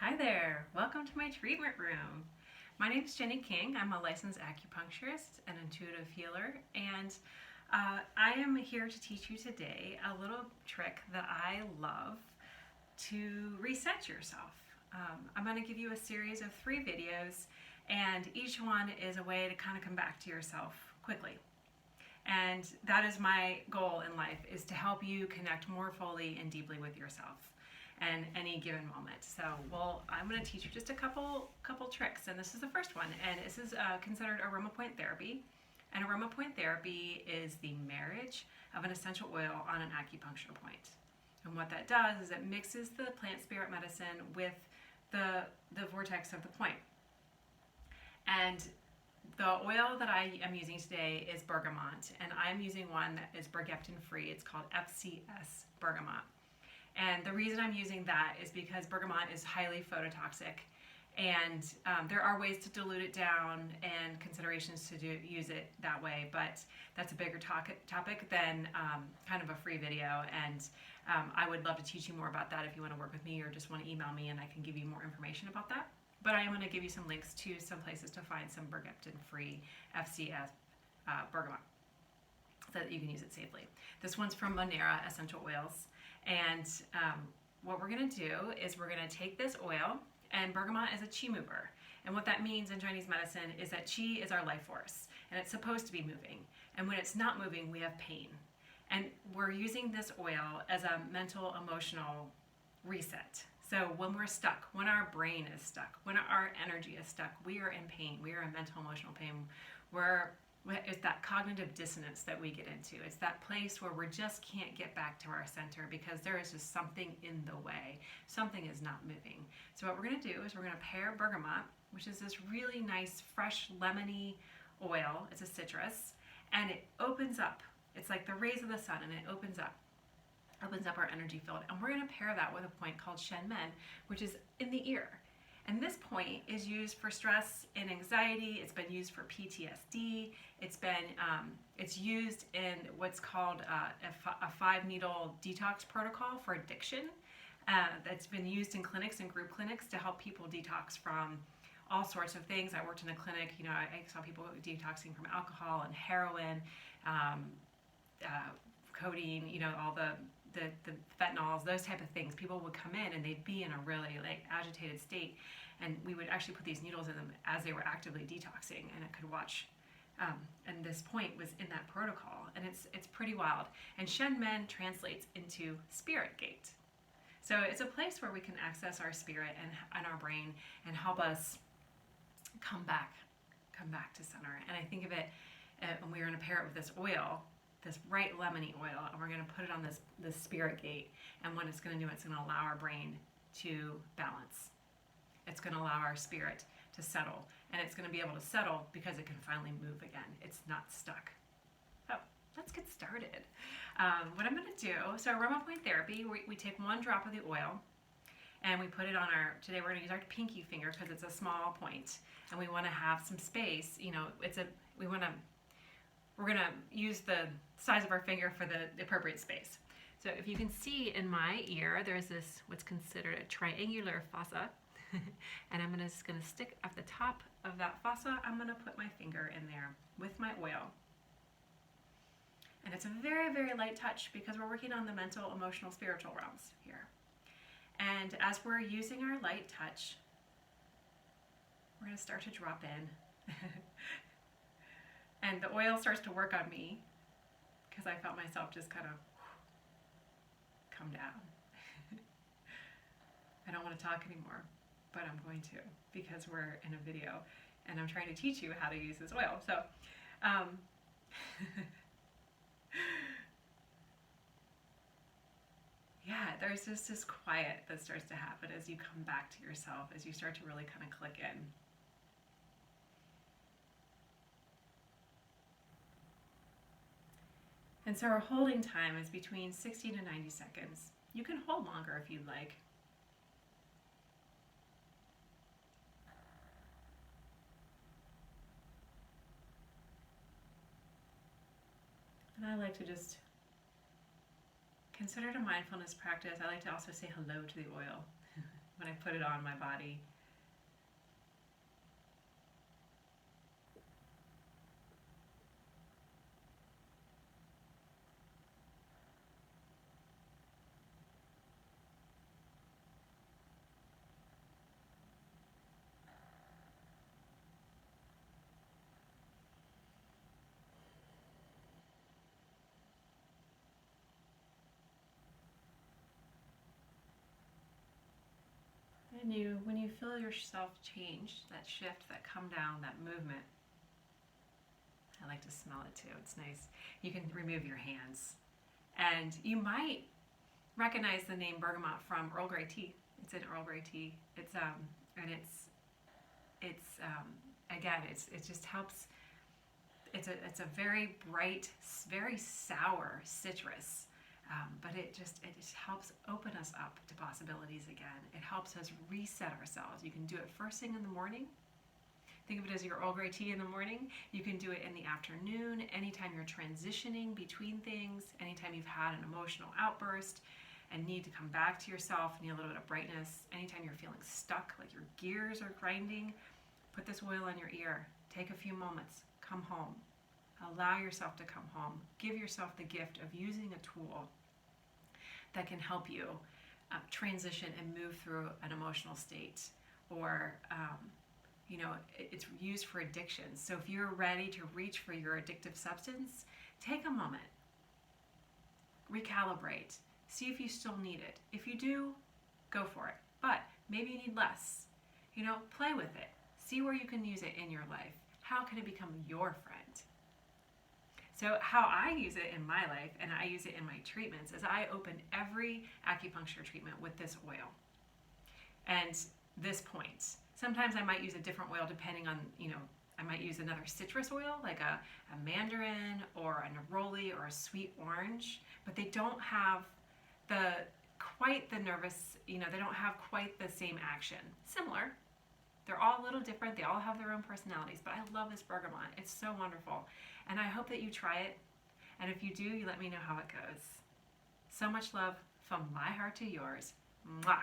Hi there, welcome to my treatment room. My name is Jenny King. I'm a licensed acupuncturist and intuitive healer, and I am here to teach you today a little trick that I love to reset yourself. I'm going to give you a series of 3 videos, and each one is a way to kind of come back to yourself quickly. And that is my goal in life, is to help you connect more fully and deeply with yourself and any given moment. So, I'm going to teach you just a couple tricks, and this is the first one, and this is considered Aroma Point therapy. And Aroma Point therapy is the marriage of an essential oil on an acupuncture point. And what that does is it mixes the plant spirit medicine with the vortex of the point. And the oil that I am using today is bergamot, and I'm using one that is bergeptin free. It's called FCF Bergamot. And the reason I'm using that is because bergamot is highly phototoxic, and there are ways to dilute it down and considerations to use it that way, but that's a bigger topic than kind of a free video, and I would love to teach you more about that if you want to work with me or just want to email me and I can give you more information about that. But I am going to give you some links to some places to find some bergeptin-free FCF bergamot so that you can use it safely. This one's from Monara Oils. And what we're going to do is we're going to take this oil, and bergamot is a chi mover. And what that means in Chinese medicine is that chi is our life force, and it's supposed to be moving. And when it's not moving, we have pain. And we're using this oil as a mental, emotional reset. So when we're stuck, when our brain is stuck, when our energy is stuck, we are in pain. We are in mental, emotional pain. It's that cognitive dissonance that we get into. It's that place where we just can't get back to our center because there is just something in the way. Something is not moving. So what we're going to do is we're going to pair bergamot, which is this really nice, fresh, lemony oil. It's a citrus, and it opens up. It's like the rays of the sun, and it opens up our energy field. And we're going to pair that with a point called Shen Men, which is in the ear. And this point is used for stress and anxiety. It's been used for PTSD. It's used in what's called a 5-needle detox protocol for addiction. That's been used in clinics and group clinics to help people detox from all sorts of things. I worked in a clinic. I saw people detoxing from alcohol and heroin, codeine. All the fentanyls, those type of things. People would come in and they'd be in a really agitated state, and we would actually put these needles in them as they were actively detoxing, and it could watch. And this point was in that protocol, and it's pretty wild. And Shen Men translates into spirit gate. So it's a place where we can access our spirit and our brain and help us come back to center. And I think of it when we're going to pair it with this oil, this bright lemony oil, and we're going to put it on this spirit gate. And what it's going to do, it's going to allow our brain to balance. It's going to allow our spirit to settle, and it's going to be able to settle because it can finally move again. It's not stuck. So let's get started. What I'm going to do, so Aroma Point therapy, we take 1 drop of the oil, and we put it on today we're going to use our pinky finger because it's a small point, and we want to have some space. We're going to use the size of our finger for the appropriate space. So if you can see in my ear, there's this what's considered a triangular fossa. And I'm just going to stick at the top of that fossa. I'm going to put my finger in there with my oil. And it's a very, very light touch because we're working on the mental, emotional, spiritual realms here. And as we're using our light touch, we're going to start to drop in. And the oil starts to work on me because I felt myself just kind of come down. I don't want to talk anymore, but I'm going to because we're in a video and I'm trying to teach you how to use this oil. So, yeah, there's just this quiet that starts to happen as you come back to yourself, as you start to really kind of click in. And so our holding time is between 60 to 90 seconds. You can hold longer if you'd like. And I like to just consider it a mindfulness practice. I like to also say hello to the oil. when I put it on my body. And when you feel yourself change, that shift, that come down, that movement, I like to smell it too. It's nice. You can remove your hands. And you might recognize the name bergamot from Earl Grey tea. It's in Earl Grey tea. It's again, it just helps. It's a very bright, very sour citrus. But it just helps open us up to possibilities again. It helps us reset ourselves. You can do it first thing in the morning. Think of it as your Earl Grey tea in the morning. You can do it in the afternoon, anytime you're transitioning between things, anytime you've had an emotional outburst and need to come back to yourself, need a little bit of brightness, anytime you're feeling stuck, like your gears are grinding, put this oil on your ear. Take a few moments. Come home. Allow yourself to come home. Give yourself the gift of using a tool that can help you transition and move through an emotional state. Or, it's used for addictions. So if you're ready to reach for your addictive substance, take a moment. Recalibrate. See if you still need it. If you do, go for it. But maybe you need less. Play with it. See where you can use it in your life. How can it become your friend? So how I use it in my life, and I use it in my treatments, is I open every acupuncture treatment with this oil and this point. Sometimes I might use a different oil depending on, I might use another citrus oil like a mandarin or a neroli or a sweet orange, but they don't have quite the nervous, they don't have quite the same action. Similar. They're all a little different. They all have their own personalities, but I love this bergamot. It's so wonderful. And I hope that you try it. And if you do, you let me know how it goes. So much love from my heart to yours. Mwah.